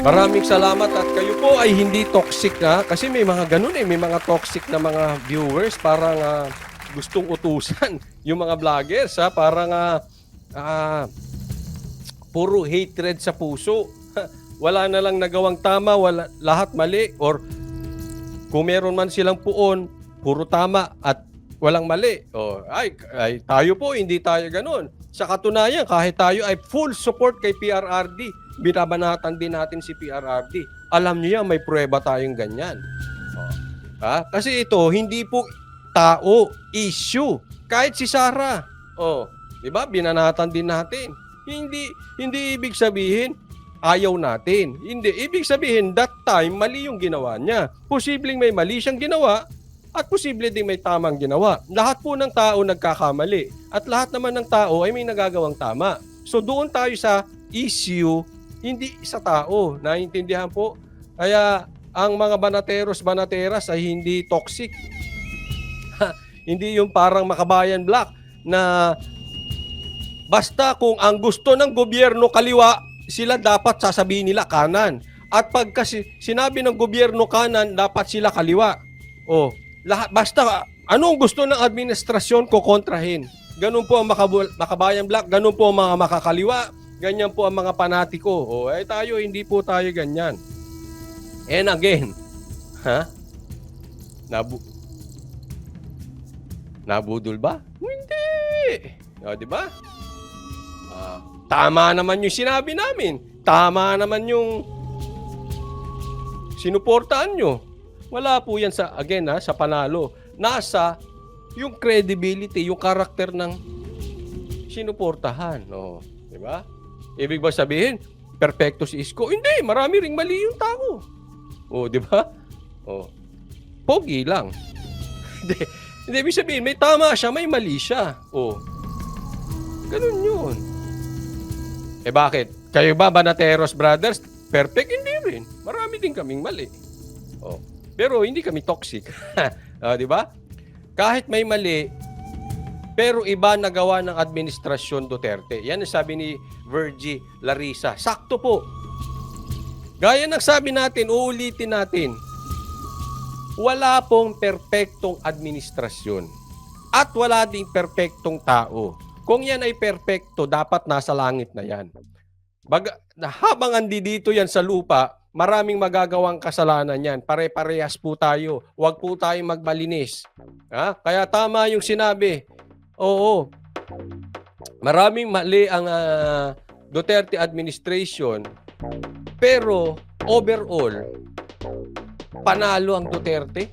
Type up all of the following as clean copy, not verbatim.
Maraming salamat at kayo po ay hindi toxic ha. Kasi may mga ganun may mga toxic na mga viewers. Parang gustong utusan yung mga vloggers ha. Parang puro hatred sa puso. Wala na lang nagawang tama, wala, lahat mali. Or kung meron man silang puon, puro tama at walang mali. Ay tayo po, hindi tayo ganun. Sa katunayan, kahit tayo ay full support kay PRRD, binabanatan din natin si PRRD. Alam niyo yan, may pruweba tayong ganyan. Kasi ito, hindi po tao, issue. Kahit si Sara, di ba? Binanatan din natin. Hindi ibig sabihin, ayaw natin. Hindi. Ibig sabihin, that time, mali yung ginawa niya. Posibleng may mali siyang ginawa, at posible din may tamang ginawa. Lahat po ng tao nagkakamali. At lahat naman ng tao ay may nagagawang tama. So doon tayo sa issue, hindi sa tao. Naiintindihan po? Kaya ang mga banateros-banateras ay hindi toxic. Hindi yung parang Makabayan Black na basta kung ang gusto ng gobyerno kaliwa, sila dapat sasabihin nila kanan. At pag sinabi ng gobyerno kanan, dapat sila kaliwa. Lahat, basta anong gusto ng administrasyon ko kontrahin. Ganun po ang Makabayan Black, ganun po ang mga makakaliwa, ganyan po ang mga panatiko. Tayo, hindi po tayo ganyan. And again, nabudol ba? Hindi. Di ba? Tama naman yung sinabi namin. Tama naman yung sinuportahan nyo. Wala po yan sa panalo. Nasa yung credibility, yung karakter ng sinuportahan. Di ba? Ibig ba sabihin, perfecto si Isko? Hindi, marami ring mali yung tao. Di ba? Pogi lang. Hindi, ibig sabihin, may tama siya, may mali siya. Ganun yun. Bakit? Kayo ba, Banateros Brothers? Perfect? Hindi rin. Marami din kaming mali. Pero hindi kami toxic. Di ba? Kahit may mali, pero iba nagawa ng administrasyon Duterte. Yan ang sabi ni Virgie Larissa. Sakto po. Gaya ng sabi natin, uulitin natin, wala pong perpektong administrasyon. At wala ding perpektong tao. Kung yan ay perpekto, dapat nasa langit na yan. Habang andi dito yan sa lupa, maraming magagawang kasalanan yan. Pare-parehas po tayo. Huwag po tayong magbalinis. Kaya tama yung sinabi. Maraming mali ang Duterte administration. Pero overall, panalo ang Duterte.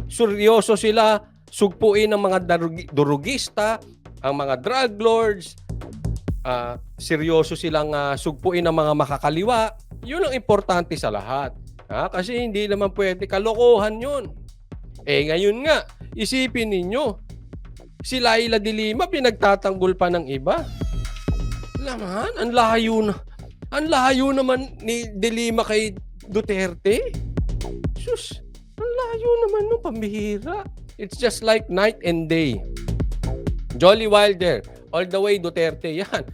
Seryoso sila sugpuin ng mga durugista, ang mga drug lords. Seryoso silang sugpuin ng mga makakaliwa. Yun ang importante sa lahat. Kasi hindi naman pwede kalokohan yun. Ngayon nga, isipin ninyo, si Laila de Lima pinagtatanggol pa ng iba. Laman, ang layo naman ni de Lima kay Duterte. Sus, ang layo naman nung pambihira. It's just like night and day. Jolly Wilder, all the way Duterte, yan.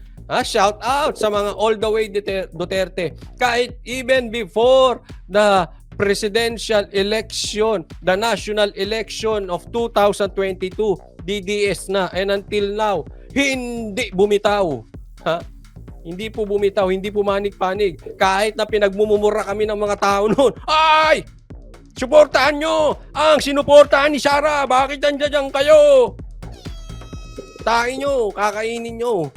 Shout out sa mga all the way Duterte. Kahit even before the presidential election, the national election of 2022, DDS na, and until now, hindi bumitaw. Hindi po bumitaw, hindi po manig-panig. Kahit na pinagmumura kami ng mga tao noon, ay! Suportahan nyo ang sinuportahan ni Sara. Bakit nandiyan kayo? Tain nyo, kakainin nyo.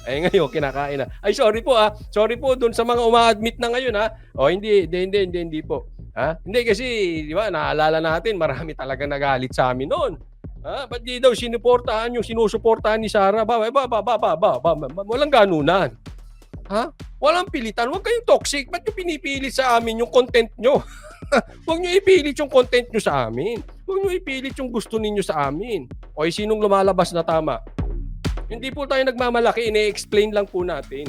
Ngayon, kinakain na. Ay, sorry po Sorry po dun sa mga uma-admit na ngayon hindi po. Hindi kasi, di ba, naalala natin, marami talaga nagalit sa amin noon. Ba't di daw sinuportahan yung sinusuportahan ni Sara? Walang ganunan. Walang pilitan. Huwag kayong toxic. Ba't yung pinipilit sa amin yung content nyo? Huwag nyo ipilit yung content nyo sa amin. Huwag nyo ipilit yung gusto ninyo sa amin. Sinong lumalabas na tama? Hindi po tayo nagmamalaki, ine-explain lang po natin.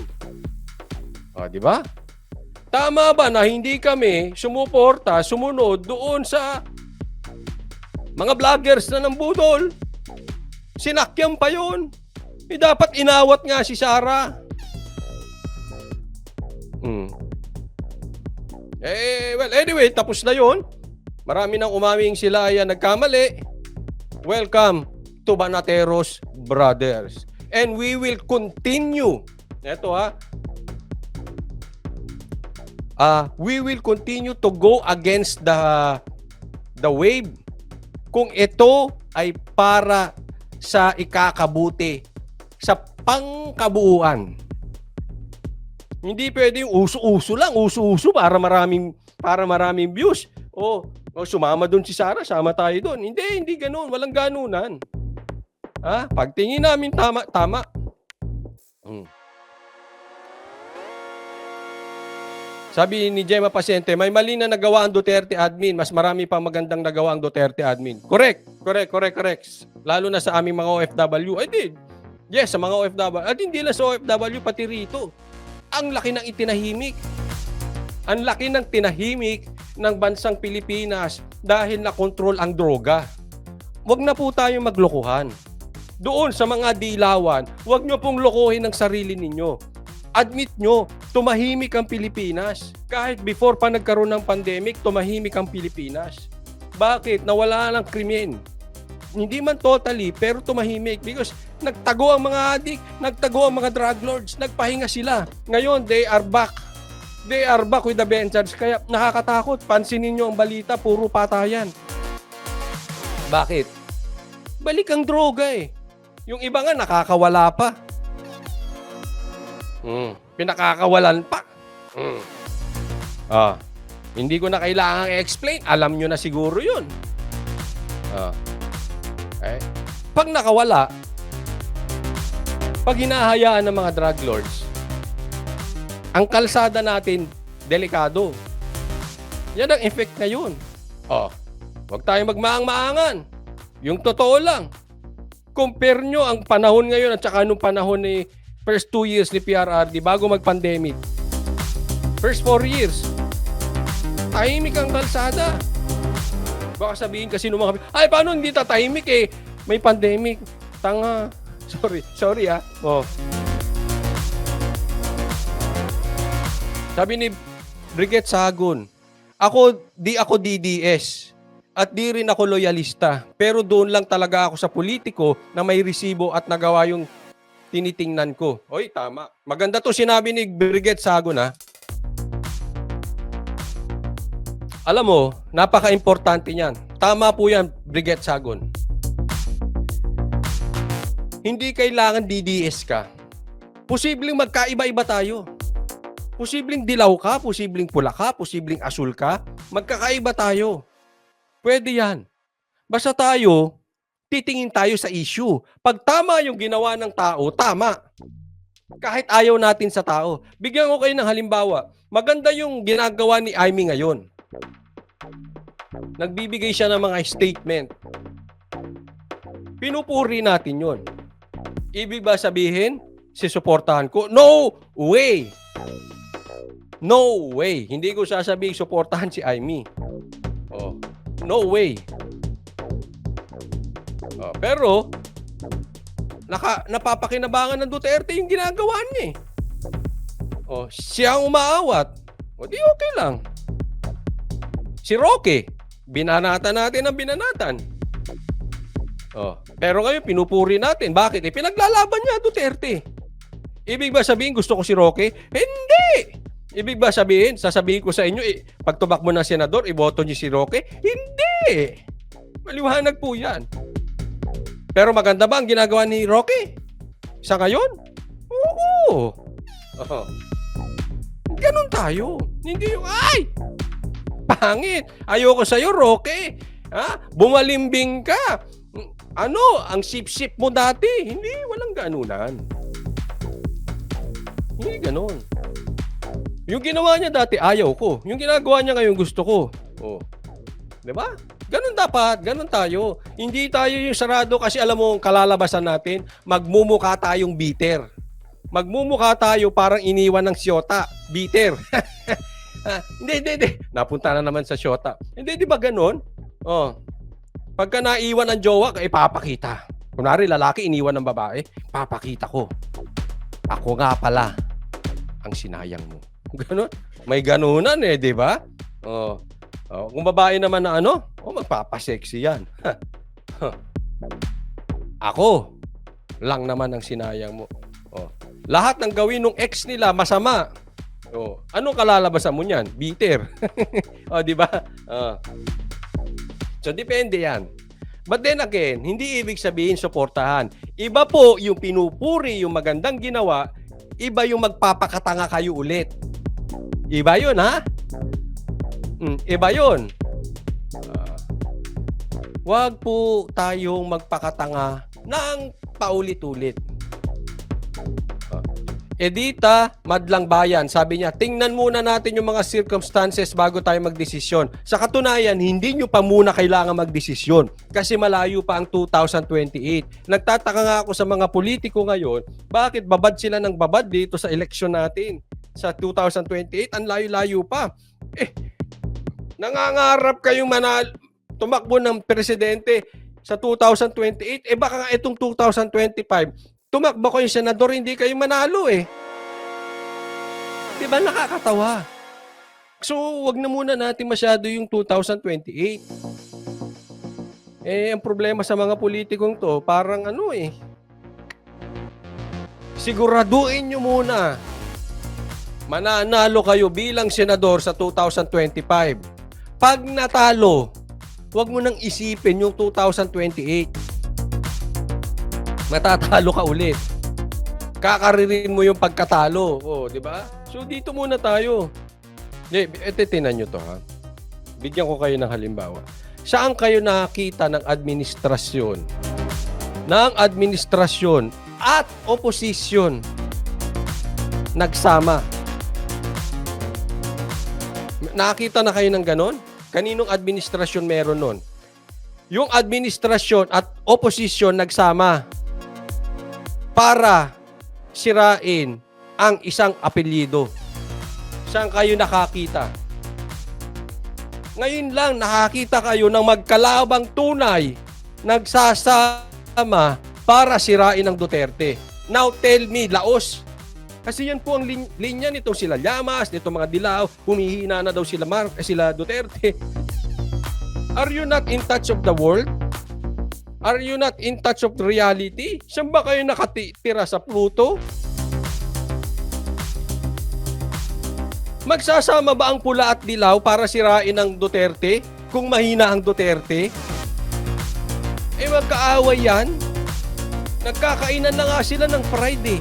Di ba? Tama ba na hindi kami sumunod doon sa mga vloggers na ng budol? Sinakyan pa yun. Dapat inawat nga si Sara. Well, anyway, tapos na yun. Marami nang umaming sila ay nagkamali. Welcome to Banateros Brothers. And we will continue. Ito we will continue to go against the wave kung ito ay para sa ikakabuti, sa pangkabuuan. Hindi pwede yung uso-uso lang, uso-uso para maraming views. O sumama doon si Sara, sama tayo doon. Hindi ganoon, walang ganunan. Pagtingin namin tama. Sabi ni Gemma Paciente, may mali na nagawa ang Duterte admin, mas marami pa magandang nagawa ang Duterte admin. Correct. Lalo na sa aming mga OFW. I did. Yes, sa mga OFW. At hindi lang sa OFW, pati rito. Ang laki ng itinahimik. Ang laki ng tinahimik ng bansang Pilipinas dahil nakontrol ang droga. Huwag na po tayong maglokohan. Doon sa mga dilawan, huwag nyo pong lokohin ang sarili ninyo. Admit nyo, tumahimik ang Pilipinas. Kahit before pa nagkaroon ng pandemic, tumahimik ang Pilipinas. Bakit? Nawala ng krimen. Hindi man totally, pero tumahimik. Because nagtago ang mga adik, nagtago ang mga drug lords, nagpahinga sila. Ngayon, they are back. They are back with the vengeance. Kaya nakakatakot. Pansinin nyo ang balita, puro patayan. Bakit? Balik ang droga eh. Yung iba nga nakakawala pa. Pinakakawalan pa. Hindi ko na kailangang i-explain. Alam nyo na siguro yun. Pag nakawala, pag hinahayaan ng mga drug lords, ang kalsada natin, delikado. Yan ang effect na yun. Huwag tayong magmaang-maangan. Yung totoo lang. Compare nyo ang panahon ngayon at saka nung panahon ni first 2 years ni PRRD bago mag-pandemic. First 4 years. Tahimik ang kalsada. Baka sabihin kasi nung mga paano hindi tatahimik eh? May pandemic. Tanga. Sorry Sabi ni Brigette Sagon, di ako DDS at di rin ako loyalista. Pero doon lang talaga ako sa politiko na may resibo at nagawa yung tinitingnan ko. Oy, tama. Maganda to sinabi ni Brigette Sagon Alam mo, napaka-importante niyan. Tama po yan, Brigette Sagon. Hindi kailangan DDS ka. Posibleng magkaiba-iba tayo. Posibleng dilaw ka, posibleng pula ka, posibleng asul ka. Magkakaiba tayo. Pwede yan. Basta tayo, titingin tayo sa issue. Pag tama yung ginawa ng tao, tama. Kahit ayaw natin sa tao. Bigyan ko kayo ng halimbawa. Maganda yung ginagawa ni Amy ngayon. Nagbibigay siya ng mga statement. Pinupuri natin yun. Ibig ba sabihin, sisuportahan ko? No way! No way! Hindi ko sasabihin suportahan si Amy. No way! Pero, napapakinabangan ng Duterte yung ginagawa niya siya ang umaawat. Di okay lang. Si Roque, binanatan natin ang binanatan. Pero ngayon, pinupuri natin. Bakit? Pinaglalaban niya Duterte. Ibig ba sabihin, gusto ko si Roque? Hindi! Ibig ba sabihin, sasabihin ko sa inyo, pag tumakbo ng senador, iboto niyo si Roque? Hindi! Maliwanag po yan. Pero maganda ba ang ginagawa ni Roque? Sa ngayon? Oo. Ganun tayo. Hindi yung, pangit. Ayoko sa'yo, Roque. Bumalimbing ka. Ang sip-sip mo dati. Hindi, walang ganunan. Hindi ganun. Yung ginawa niya dati, ayaw ko. Yung ginagawa niya ngayon, gusto ko. Diba? Ganun dapat. Ganun tayo. Hindi tayo yung sarado kasi alam mo, kalalabasan natin, magmumukha tayong bitter. Magmumukha tayo parang iniwan ng siyota. Bitter. Hindi. Napunta na naman sa siyota. Hindi, di ba ganun? Pagka naiwan ng jowa, ipapakita. Kunwari, lalaki iniwan ng babae, papakita ko. Ako nga pala ang sinayang mo. Ganon. May ganunan eh, di ba? Oh. Oh, kung babae naman na ano, magpapasexy yan. Ako, lang naman ang sinayang mo. Oh. Lahat ng gawin ng ex nila masama. Oh, anong kalalabasan mo niyan? Bitter. Oh, di ba? So depende 'yan. But then again, hindi ibig sabihin suportahan. Iba po yung pinupuri yung magandang ginawa, iba yung magpapakatanga kayo ulit. Iba 'yun, ha? Iba 'yun. Wag po tayong magpakatanga ng paulit-ulit. Edita, madlang bayan. Sabi niya, tingnan muna natin yung mga circumstances bago tayo magdesisyon. Sa katunayan, hindi nyo pa muna kailangan magdesisyon kasi malayo pa ang 2028. Nagtataka nga ako sa mga politiko ngayon, bakit babad sila ng babad dito sa eleksyon natin? Sa 2028, ang layo-layo pa. Nangangarap kayong tumakbo ng presidente sa 2028. Baka nga itong 2025, tumakbo kayo senador, hindi kayo manalo eh. Di ba nakakatawa? So, wag na muna natin masyado yung 2028. Ang problema sa mga politikong to, parang ano eh. Siguraduhin nyo muna. Mananalo kayo bilang senador sa 2025. Pag natalo, wag mo nang isipin yung 2028. Matatalo ka ulit. Kakaririn mo yung pagkatalo. Di ba? So, dito muna tayo. Tinan nyo to, ha? Bigyan ko kayo ng halimbawa. Saan kayo nakakita ng administrasyon? Ng administrasyon at oposisyon nagsama. Nakakita na kayo ng ganon? Kaninong administrasyon meron nun? Yung administrasyon at oposisyon nagsama para sirain ang isang apelyido. Saan kayo nakakita? Ngayon lang nakakita kayo ng magkalabang tunay nagsasama para sirain ang Duterte. Now tell me, Laos. Kasi yan po ang linya nitong sila Llamas, nitong mga Dilaw, humihina na daw sila Duterte. Are you not in touch of the world? Are you not in touch of reality? Saan ba kayo nakatira sa Pluto? Magsasama ba ang pula at dilaw para sirain ang Duterte kung mahina ang Duterte? Magkaaway yan. Nagkakainan na nga sila ng Friday.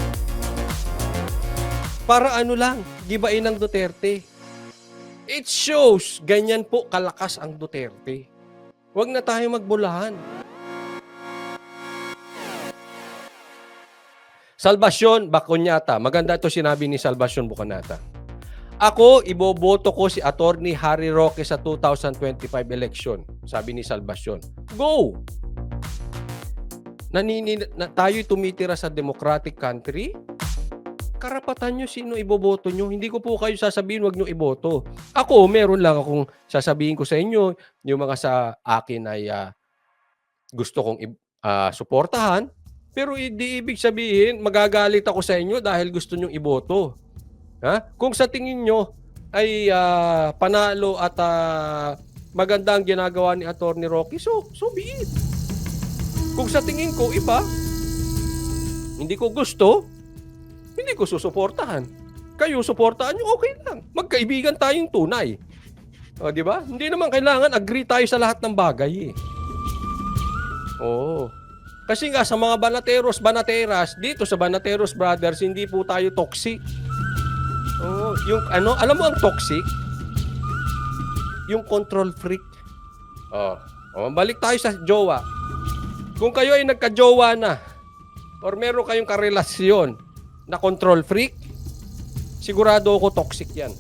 Para ano lang, gibain ng Duterte. It shows, ganyan po kalakas ang Duterte. Huwag na tayo magbulahan. Salvacion Buconata. Maganda ito sinabi ni Salvacion Buconata. Ako, iboboto ko si Attorney Harry Roque sa 2025 election. Sabi ni Salvacion. Go! Tayo'y tumitira sa democratic country. Karapatan nyo sino iboboto nyo. Hindi ko po kayo sasabihin wag nyo iboto. Ako, meron lang akong sasabihin ko sa inyo. Yung mga sa akin ay gusto kong suportahan. Pero hindi ibig sabihin, magagalit ako sa inyo dahil gusto nyong iboto. Ha? Kung sa tingin nyo ay panalo at maganda ang ginagawa ni Attorney Roque, so be it. Kung sa tingin ko iba, hindi ko gusto, hindi ko susuportahan. Kayo suportahan nyo, okay lang. Magkaibigan tayong tunay. Di ba? Hindi naman kailangan agree tayo sa lahat ng bagay eh. Oo. Kasi nga sa mga banateros, dito sa Banateros Brothers, hindi po tayo toxic. Oh, yung alam mo ang toxic? Yung control freak. Balik tayo sa jowa. Kung kayo ay nagka-jowa na or meron kayong karelasyon na control freak, sigurado ako toxic 'yan.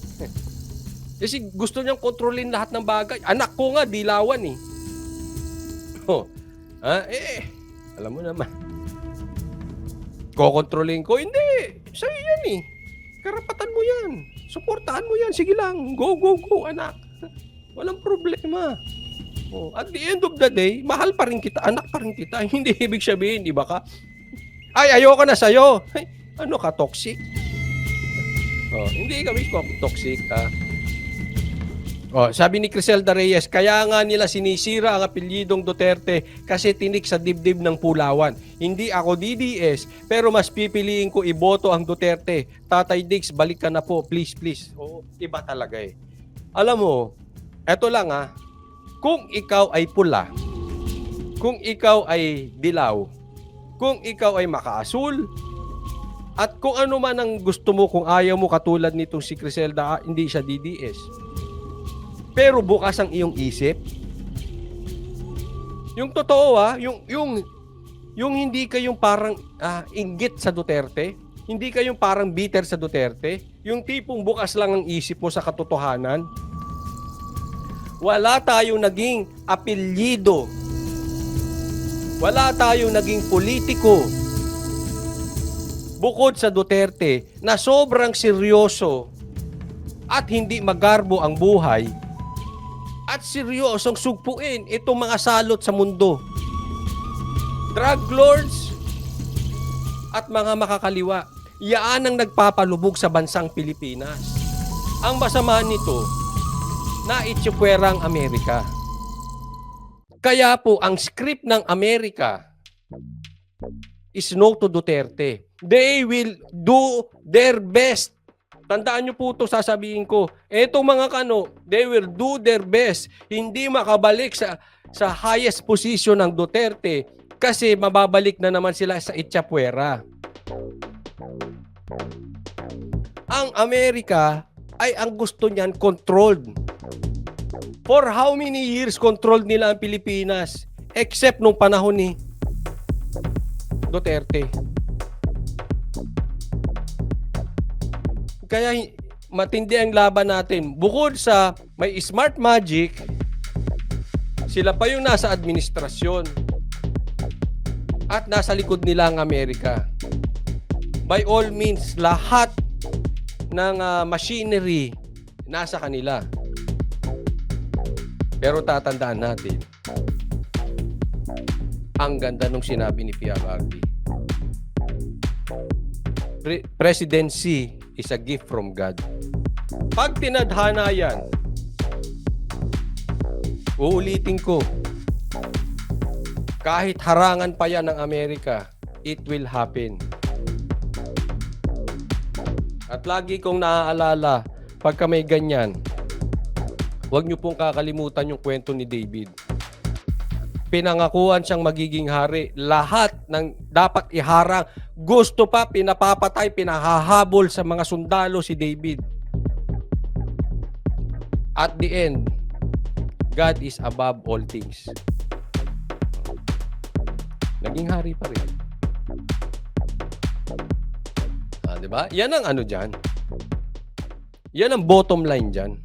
Kasi gusto niyang kontrolin lahat ng bagay. Anak ko nga dilawan eh. Alam mo naman. Kokontrolin ko? Hindi. Sa'yo yan eh. Karapatan mo yan. Suportahan mo yan. Sige lang. Go, anak. Walang problema. At the end of the day, mahal pa rin kita. Anak pa rin kita. Hindi ibig sabihin, di ba ka? Ay, ayoko na sa'yo. Ay, ano ka, toxic? Hindi kami toxic. Sabi ni Criselda Reyes, kaya nga nila sinisira ang apelyidong Duterte kasi tinik sa dibdib ng Pulawan. Hindi ako DDS, pero mas pipiliin ko iboto ang Duterte. Tatay Diggs, balik ka na po. Please, please. Iba talaga eh. Alam mo, eto lang kung ikaw ay pula, kung ikaw ay dilaw, kung ikaw ay makaasul, at kung ano man ang gusto mo, kung ayaw mo katulad nitong si Criselda, hindi siya DDS. Pero bukas ang iyong isip. Yung totoo yung hindi kayong parang inggit sa Duterte, hindi kayong parang bitter sa Duterte, yung tipong bukas lang ang isip mo sa katotohanan. Wala tayong naging apelyido. Wala tayong naging politiko bukod sa Duterte na sobrang seryoso at hindi magarbo ang buhay at seryosong sugpuin itong mga salot sa mundo. Drug lords at mga makakaliwa. Yaan ang nagpapalubog sa bansang Pilipinas. Ang masama nito, naitsipwera ang Amerika. Kaya po, ang script ng Amerika is no to Duterte. They will do their best. Tandaan nyo po ito, sasabihin ko. Etong mga they will do their best. Hindi makabalik sa highest position ng Duterte kasi mababalik na naman sila sa Itchapuera. Ang Amerika ay ang gusto niyan controlled. For how many years controlled nila ang Pilipinas? Except nung panahon ni Duterte. Kaya matindi ang laban natin. Bukod sa may smart magic, sila pa yung nasa administrasyon at nasa likod nila ang Amerika. By all means, lahat ng machinery nasa kanila. Pero tatandaan natin, ang ganda nung sinabi ni PRRD. Presidency is a gift from God. Pag tinadhana yan, uulitin ko, kahit harangan pa yan ng Amerika, it will happen. At lagi kong naaalala, pagka may ganyan, huwag niyo pong kakalimutan yung kwento ni David. Pinangakuan siyang magiging hari. Lahat ng dapat iharang, gusto pa, pinapapatay, pinahahabol sa mga sundalo si David. At the end, God is above all things. Naging hari pa rin. Diba? Yan ang dyan. Yan ang bottom line dyan.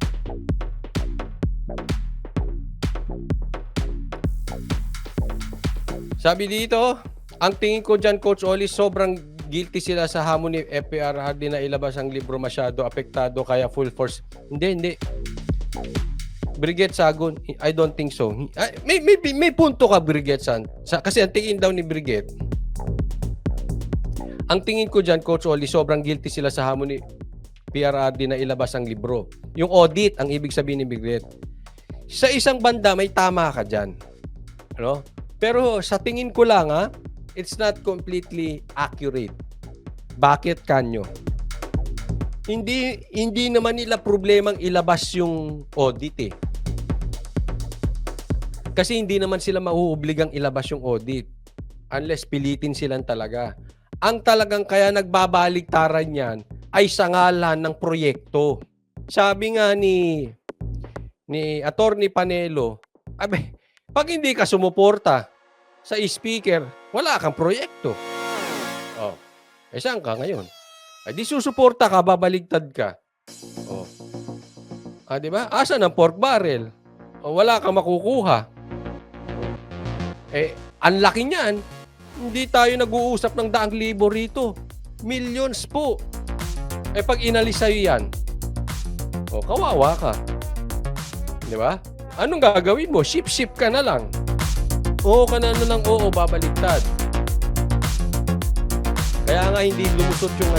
Sabi dito, ang tingin ko dyan, Coach Oli, sobrang guilty sila sa hamon ni FPRRD na ilabas ang libro, masyado apektado kaya full force. Hindi. Brigette Sagon, I don't think so. May punto ka, Brigette San. Kasi ang tingin daw ni Brigette, ang tingin ko dyan, Coach Oli, sobrang guilty sila sa hamon ni PRRD na ilabas ang libro. Yung audit, ang ibig sabihin ni Brigette. Sa isang banda, may tama ka dyan. Ano? Pero sa tingin ko lang, it's not completely accurate. Bakit kanyo? Hindi naman nila problemang ilabas yung audit eh. Kasi hindi naman sila mauobligang ilabas yung audit. Unless pilitin silang talaga. Ang talagang kaya nagbabaliktaran yan ay sa ngalan ng proyekto. Sabi nga ni Attorney Panelo, pag hindi ka sumuporta sa speaker, wala kang proyekto. Saan ka ngayon? Di susuporta ka, babaligtad ka. Diba? Asan ang pork barrel? Wala kang makukuha. Ang laki niyan. Hindi tayo nag-uusap ng 100,000 rito. Millions po. Pag inalis sa'yo yan, kawawa ka. Di ba? Anong gagawin mo? Ship ka na lang. Oo ka na lang, babaligtad. Kaya nga hindi lumusot yung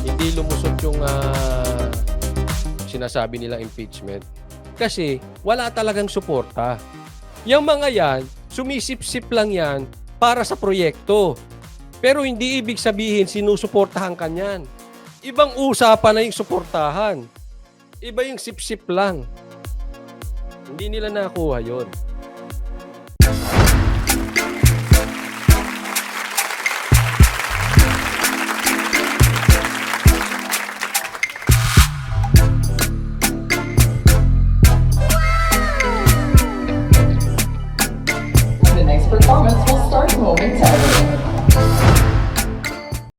hindi lumusot yung sinasabi nila impeachment. Kasi wala talagang suporta. Yung mga yan, sumisip-sip lang yan para sa proyekto. Pero hindi ibig sabihin sinusuportahan ka niyan. Ibang usapan na yung suportahan. Iba yung sip-sip lang. Hindi nila nakuha yon.